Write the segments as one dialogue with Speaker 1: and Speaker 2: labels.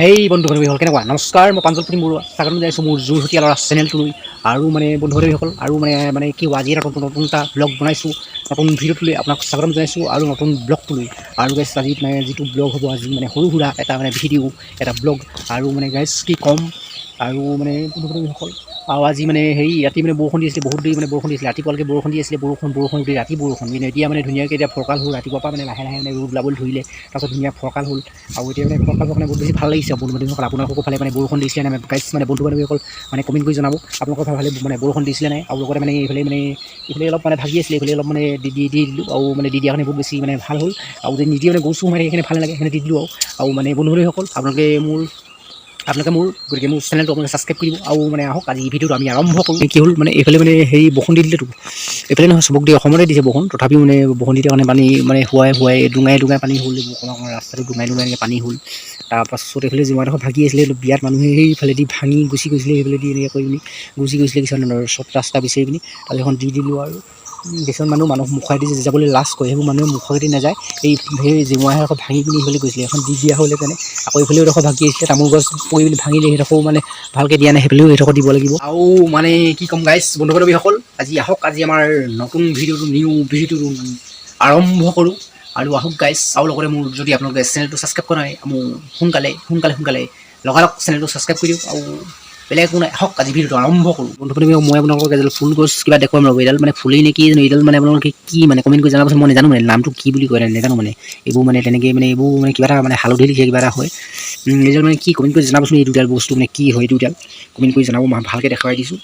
Speaker 1: এই বন্ধু-বান্ধৱীসকল কেনেকুৱা? নমস্কাৰ, মই প্ৰাঞ্জল প্ৰতীম বৰুৱা। স্বাগতম জনাইছোঁ মোৰ যোৰহতীয়া ল'ৰা চেনেলটোলৈ। আৰু বন্ধু-বান্ধৱীসকল আৰু মানে কি আজি এটা নতুন এটা ব্লগ বনাইছোঁ, নতুন ভিডিঅ'টোলৈ আপোনাক স্বাগতম জনাইছোঁ আৰু নতুন ব্লগটোলৈ। আৰু গাইছ আজি যিটো ব্লগ হ'ব আজি সৰু সুৰা এটা ভিডিঅ' এটা ব্লগ আৰু গাইছ কি ক'ম আৰু বন্ধু-বান্ধৱীসকল আৰু আজি ৰাতি বৰষুণ দি আছিলে, বহুত দেৰি বৰষুণ দি আছিলে, ৰাতিপুৱালৈকে বৰষুণ দি আছিলে, বৰষুণ দি ৰাতি বৰষুণ এতিয়া ধুনীয়াকৈ এতিয়া ফৰকাল হ'ল, ৰাতিপুৱাৰ পৰা লাহে লাহে ৰ'দ ওলাবলৈ ধৰিলে, তাৰপিছত ধুনীয়া ফৰকাল হ'ল আৰু এতিয়া ফৰকাল হোৱাৰ বহুত বেছি ভাল লাগিছে বন্ধু-বান্ধৱীসকল। আপোনালোকৰ ফালে বৰষুণ দিছিলে নাই গাইছ বন্ধু-বান্ধৱীসকল কমেণ্ট কৰি জনাব আপোনালোকৰ ফালে বৰষুণ দিছিলে নাই আৰু লগতে এইফালে অলপ ভাগি আছিলে, এইফালে অলপ দি দিলোঁ আৰু দি দিয়াৰ কাৰণে বহুত বেছি ভাল হ'ল আৰু যদি নিদিয়ে গৰু মাৰি সেইখিনি ভাল নালাগে, সেইখিনি দি দিলোঁ আৰু বন্ধু-বান্ধৱীসকল আপোনালোকে মোৰ গতিকে মোৰ চেনেলটো আপোনালোকে ছাবস্ক্ৰাইব কৰিব আৰু আহক আজি ভিডিঅ'টো আমি আৰম্ভ কৰোঁ। কি হ'ল এইফালে বৰষুণ দি দিলেতো, এইফালে নহয় চবক দিয়ে অসমতে দিছে বৰষুণ, তথাপিও বৰষুণ দি দিয়া কাৰণে পানী হোৱাই ডুঙাই পানী হ'ল, অকণমান ৰাস্তাটো ডুঙাই এনেকৈ পানী হ'ল। তাৰপাছত এইফালে যিমানডোখৰ ভাগি আছিলে বিয়াত মানুহে সেইফালেদি ভাঙি গুচি গৈছিলে, সেইফালেদি এনেকৈ কৰি পিনি গুচি গৈছিলে কিছুমান চব ৰাস্তা বিচাৰি পিনি তাত এখন দি দিলোঁ আৰু কিছুমান মানুহ মুখেদি যাবলৈ লাজ কৰে, সেইবোৰ মানুহে মুখেদি নাযায়, সেই জেঙুৱাহে আকৌ ভাঙি পিনি সেইফালে গৈছিলে, এখন দি দিয়া হ'লে কাৰণে আকৌ এইফালেও এডোখৰ ভাগি আহিছিলে, তামোল গছ পৰি পিনি ভাঙিলে, সেইডোখৰো ভালকৈ দিয়া নাই, সেইফালেও সেইডোখৰ দিব লাগিব আৰু কি ক'ম গাইছ বন্ধু-বান্ধৱীসকল আজি আহক আজি আমাৰ নতুন নিউ ভিডিঅ'টো আৰম্ভ কৰোঁ আৰু আহক গাইছ আৰু লগতে মোৰ যদি আপোনালোকে চেনেলটো ছাবস্ক্ৰাইব কৰা নাই মোৰ সোনকালে লগালগ চেনেলটো ছাবস্ক্ৰাইব কৰি দিয়ক আৰু বেলেগ একো নাই, আহক আজি ভিডিঅ'টো আৰম্ভ কৰোঁ। বন্ধু-বান্ধৱী মই আপোনালোকক এডাল ফুল গছ কিবা দেখুৱাম ৰ'ব, এডাল ফুলেই নে কি এইডাল আপোনালোকে কি কমেণ্ট কৰি জনাবচোন, মই নাজানো নামটো কি বুলি কয় নাজানো এইবোৰ তেনেকৈ এইবোৰ কিবা এটা হালধি লিখে কিবা এটা হয়, এইডাল কি কমেণ্ট কৰি জনাবচোন, এই দুডাল বস্তু কি হয়, এই দুডাল কমেণ্ট কৰি জনাব, মই ভালকৈ দেখুৱাই দিছোঁ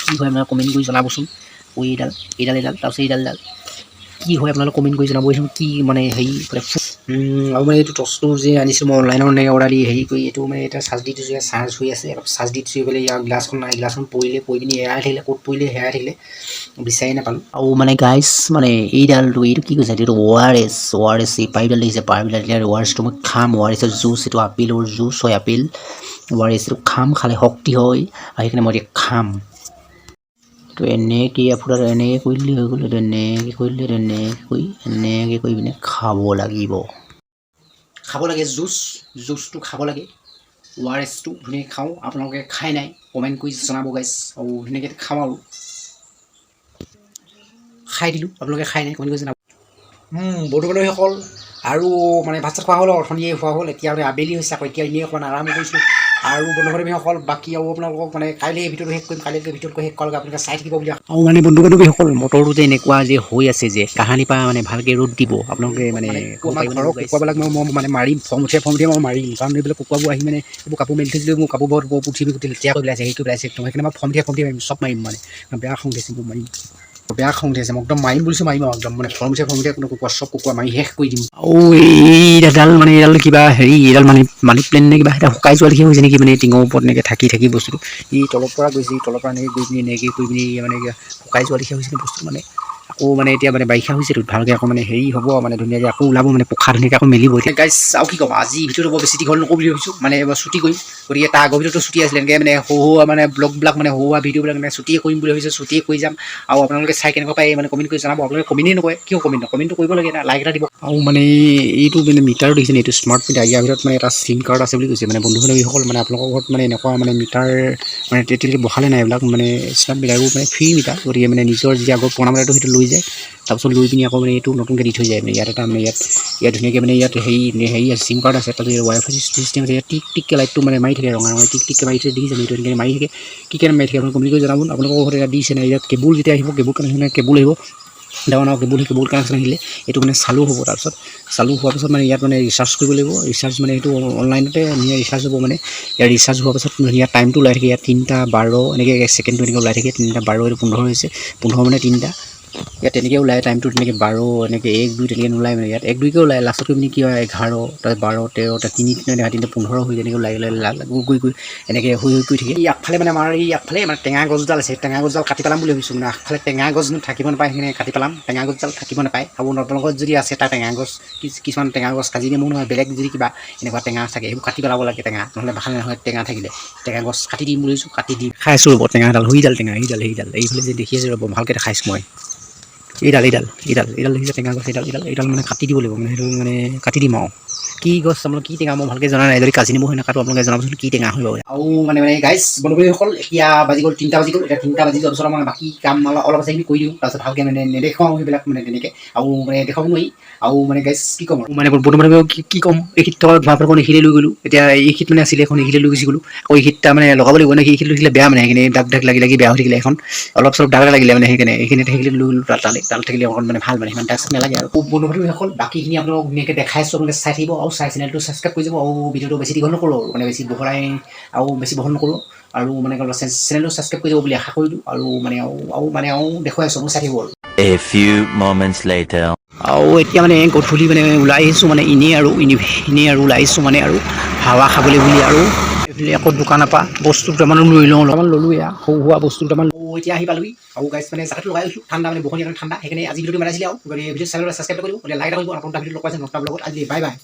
Speaker 1: কি হয় কমেণ্ট কৰি জনাবচোন। এইডাল তাৰপিছত এইডাল কি হয় আপোনালোকে কমেণ্ট কৰি জনাবচোন, কি হেৰি আৰু এইটো টৰ্চটো যে আনিছোঁ মই অনলাইনত অৰ্ডাৰ দি হেৰি কৰি এইটো এটা চাৰ্জ দি দিছোঁ, চাৰ্জ হৈ আছে, অলপ চাৰ্জ দি দিছোঁ, এইফালে ইয়াৰ গ্লাছখন নাই, গ্লাছখন পৰি পিনি এৰাই থাকিলে, ক'ত পৰিলে হেৰাই থাকিলে বিচাৰি নাপালোঁ আৰু গাইছ এইডালটো এইটো কি কৈছে, এইটো ORS এই পাইপডাল দেখিছে, পাইপডাল ORSটো মই খাম, ORSৰ জুচ, এইটো আপেলৰ জুচ হয়, আপেল ORSটো খাম, খালে শক্তি হয় আৰু সেইকাৰণে মই এতিয়া খাম। তো এনেকৈ আপোনাৰ এনেকৈ কৰি দিলে হৈ গ'ল, এইটো এনেকৈ কৰি দিলে, এনেকৈ কৰি পিনে খাব লাগে, জুচটো খাব লাগে, ORSটো ধুনীয়াকৈ খাওঁ, আপোনালোকে খাই নাই কমেণ্ট কৰি জনাব গাইছ আৰু ধুনীয়াকৈ খাওঁ আৰু খাই দিলোঁ, আপোনালোকে খাই নাই কমেণ্ট কৰি জনাব। বন্ধু-বান্ধৱীসকল আৰু ভাত চাত খোৱা হ'ল, অৰ্থনিয়ে খোৱা হ'ল, এতিয়া আবেলি হৈছে, আকৌ এতিয়া এনেই অকণমান আৰাম কৰিছোঁ আৰু বন্ধু-বান্ধৱীসকল বাকী আৰু আপোনালোকক কাইলৈ এই ভিডিঅ'টো শেষ কৰিম, কাইলৈকে ভিডিঅ'টো শেষ কৰালৈকে আপোনালোকে চাই থাকিব বুলি আৰু বন্ধু-বান্ধৱীসকল বতৰটো যে এনেকুৱা যে হৈ আছে যে কাহানি পৰা ভালকৈ ৰ'দ দিব আপোনালোকে আমাৰ ঘৰৰ কুকুৰাবিলাক মই মাৰিম, ফৰ্ম উঠিয়াই মই মাৰিম, কাৰণ এইবিলাক কুকুৰাবোৰ আহি এইবোৰ কাপোৰ মেলি থৈছিলোঁ, মোৰ কাপোৰবোৰ পুঠি লেতেৰা কৰি পেলাইছে, সেইটো পেলাইছে একদম, সেইকাৰণে মই ফৰ্ম উঠিয়াই মাৰিম, চব মাৰিম বেয়া খং উঠিছে মোৰ, বেয়া খং উঠি আছে, মই একদম মাৰিম বুলিছোঁ, মাৰিম আৰু একদম ফৰ্ম উঠিয়াই চব কুকুৰা মাৰি শেষ কৰি দিম। আৰু এইডাল কিবা হেৰি এইডাল মানি প্লেন নে কিবা এটা শুকাই যোৱা লিখীয়া হৈছে নেকি, টিঙৰ ওপৰত এনেকৈ থাকি বস্তুটো ই তলৰ পৰা গৈছে, তলৰ পৰা এনেকৈ গৈ পিনি এনেকৈ কৰি পিনি শুকাই যোৱা লিখীয়া হৈছে বস্তু আকৌ এতিয়া বাৰিষা হৈছেতো ভালকৈ আকৌ হেৰি হ'ব ধুনীয়াকৈ আকৌ ওলাব পোখা ধুনীয়াকৈ আকৌ মেলিব। এতিয়া গাইছ আৰু কি ক'ম, আজি ভিডিঅ'টো বৰ বেছি দীঘল নকৰোঁ বুলি ভাবিছোঁ, ছুটি কৰিম, গতিকে তাৰ আগৰ ভিডিঅ'টো ছুটি আছিলে, এনেকৈ সৰু ব্লগবিলাক সৰু ভিডিঅ'বিলাক ছুটিয়ে কৰিম বুলি ভাবিছোঁ, ছুটিয়ে কৰি যাম আৰু আপোনালোকে চাই কেনেকুৱা পায় কমেণ্ট কৰি জনাব। আপোনালোকে কমেণ্টেই নকৰে, কিয় কমেণ্টটো কৰিব লাগে, এটা লাইক এটা দিব আৰু এইটো মিটাৰটো দেখিছে এইটো স্মাৰ্ট মিটাৰ, ইয়াৰ ভিতৰত এটা চিম কাৰ্ড আছে বুলি কৈছে, বন্ধু-বান্ধৱীসকল আপোনালোকৰ ঘৰত এনেকুৱা মিটাৰ তেতিয়ালৈকে বহালে নাই, এইবিলাক স্মাৰ্ট মিটাৰবোৰ ফ্ৰী মিটাৰ, গতিকে নিজৰ যি আগৰ পুৰণা মিটাৰটো সেইটো লৈ যায়, তাৰপিছত লৈ পিনি আকৌ এইটো নতুনকৈ দি থৈ যায়, ইয়াত এটা ইয়াত ধুনীয়াকৈ ইয়াত হেৰি আছে, চিম কাৰ্ড আছে, তাতে ৱাইফাই চিষ্টেম আছে, ইয়াত টিককৈ লাইটটো মাৰি থাকে, ৰঙা টিককৈ মাৰি থাকে, দেখিছে এইটো এনেকৈ মাৰি থাকে, কি কাৰণে মাৰি থাকে আপোনালোকে কমেণ্ট কৰি জনাব। আপোনালোকৰ ঘৰত এতিয়া দিছে নাই, ইয়াত কেবুল যেতিয়া আহিব, কেবুল কানেকশ্যন কেবুল আহিব, ডাঙৰ কেবুল কানেকশ্যন আহিলে এইটো চালু হ'ব, তাৰপিছত চালু হোৱাৰ পাছত ইয়াত ৰিচাৰ্জ কৰিব লাগিব, ৰিচাৰ্জ সেইটো অনলাইনতে ৰিচাৰ্জ হ'ব, ইয়াৰ ৰিচাৰ্জ হোৱাৰ পাছত ইয়াত টাইমটো ওলাই থাকে, ইয়াত 3:12 এনেকৈ ছেকেণ্ডটো এনেকৈ ওলাই থাকে, 3:12 এইটো 15 হৈছে, 15 3টা ইয়াত তেনেকৈ ওলায়, টাইমটো তেনেকৈ 12 এনেকৈ 1 2 তেনেকৈ নোলায়, ইয়াত 1 2কৈ ওলায়, লাষ্টত গৈ কি হয় 11 তাৰপিছত 12 13 3 15 হৈ তেনেকৈ ওলাই গৈ এনেকৈ হৈ গৈ থাকে। আগফালে আমাৰ এই আগফালে টেঙা গছডাল আছে, টেঙা গছডাল কাটি পেলাম বুলি ভাবিছোঁ, আগফালে টেঙা গছ থাকিব নাপায়, সেইখিনি কাটি পেলাম, টেঙা গছডাল থাকিব নাপায় আৰু আপোনালোকৰ যদি আছে তাৰ টেঙা গছ কিছুমান টেঙা গছ কাজি নেমু নহয় বেলেগ যদি কিবা এনেকুৱা টেঙা থাকে সেইবোৰ কাটি পেলাব লাগে, টেঙা নহ'লে ভাল নহয়, টেঙা থাকিলে টেঙা গছ কাটি দিম বুলি ভাবিছোঁ, কাটি দি খাইছোঁ ৰ'ব, টেঙাডাল সেইডাল এইফালে যে দেখি আছে ৰ'ব, ভালকৈ দেখাইছোঁ মই, এইডাল দেখিছে টেঙা গছ, এইডাল কাটি দিব লাগিব, সেইটো কাটি দিম আৰু কি গছ আপোনালোক কি টেঙা মই ভালকৈ জনা নাই যদি কাজি নেমু হৈ নাকাটো আপোনালোকে জনাবচোন কি টেঙা হৈ বাৰু আৰু মানে গাইজ বন্ধুসকল এতিয়া বাজি গ'ল 3টা বাজি গ'ল এতিয়া 3টা বাজি যোৱাৰ পিছত মই বাকী কাম অলপ আছে সেইখিনি কৰি দিওঁ তাৰপিছত ভালকৈ মানে নেদেখাওঁ সেইবিলাক মানে তেনেকৈ আৰু মানে দেখাব নোৱাৰি আৰু মানে গাইজ কি ক'ম আৰু মানে বন্ধু কি ক'ম এইখিত থকা ধোঁৱা ফেৰখন এইখিনিয়ে লৈ গ'লোঁ এতিয়া এইখিত মানে আছিলে এখন এইখিনিয়ে লৈ গুচি গ'লোঁ আকৌ এইখিত মানে লগাব লাগিব নে এইখিত লৈ থাকিলে বেয়া মানে সেইখিনি দাগ লাগি বেয়া হৈ থাকিলে এখন অলপ চলপ দাগ লাগিলে মানে এইখিনিতে লৈ গ'লোঁ তাত থাকিলে অকণ মানে ভাল মানে সিমান দাগ নালাগে আৰু বন্ধুসকল বাকীখিনি আপোনালোক ধুনীয়াকৈ দেখাইছোঁ আপোনালোকে চাই থাকিব আৰু চেনেলটো ছাবস্ক্ৰাইব কৰি যাব আৰু ভিডিঅ'টো বেছি দীঘল নকৰোঁ আৰু মানে বেছি বহলাই আৰু বেছি বহল নকৰোঁ আৰু মানে চেনেলটো ছাবস্ক্ৰাইব কৰি যাব বুলি আশা কৰিলোঁ আৰু মানে দেখুৱাই আছোঁ চাই থাকিব আৰু
Speaker 2: A few moments later.
Speaker 1: আৰু এতিয়া মানে গধূলি মানে ওলাই আহিছোঁ মানে এনেই আৰু ওলাই আহিছোঁ মানে আৰু হাৱা খাবলৈ বুলি আৰু এইফালে আকৌ দোকানৰ পৰা বস্তু দুটামানো লৈ লওঁ অলপমান ল'লোঁ এয়া সৰু সুৰা বস্তু দুটামান এতিয়া আহি পালোহি আৰু গাইজ মানে জেকেটটো লগাই লৈছোঁ ঠাণ্ডা মানে বৰষুণ ঠাণ্ডা সেইকাৰণে আজি ভিডিঅ'টো বনাইছিলে আৰু ভিডিঅ'টো চেনেলটো ছাবস্ক্ৰাইব কৰিব লাইক কৰিব নতুন ভিডিঅ' লগ পাইছে নতুন লগত আজি বাই বাই।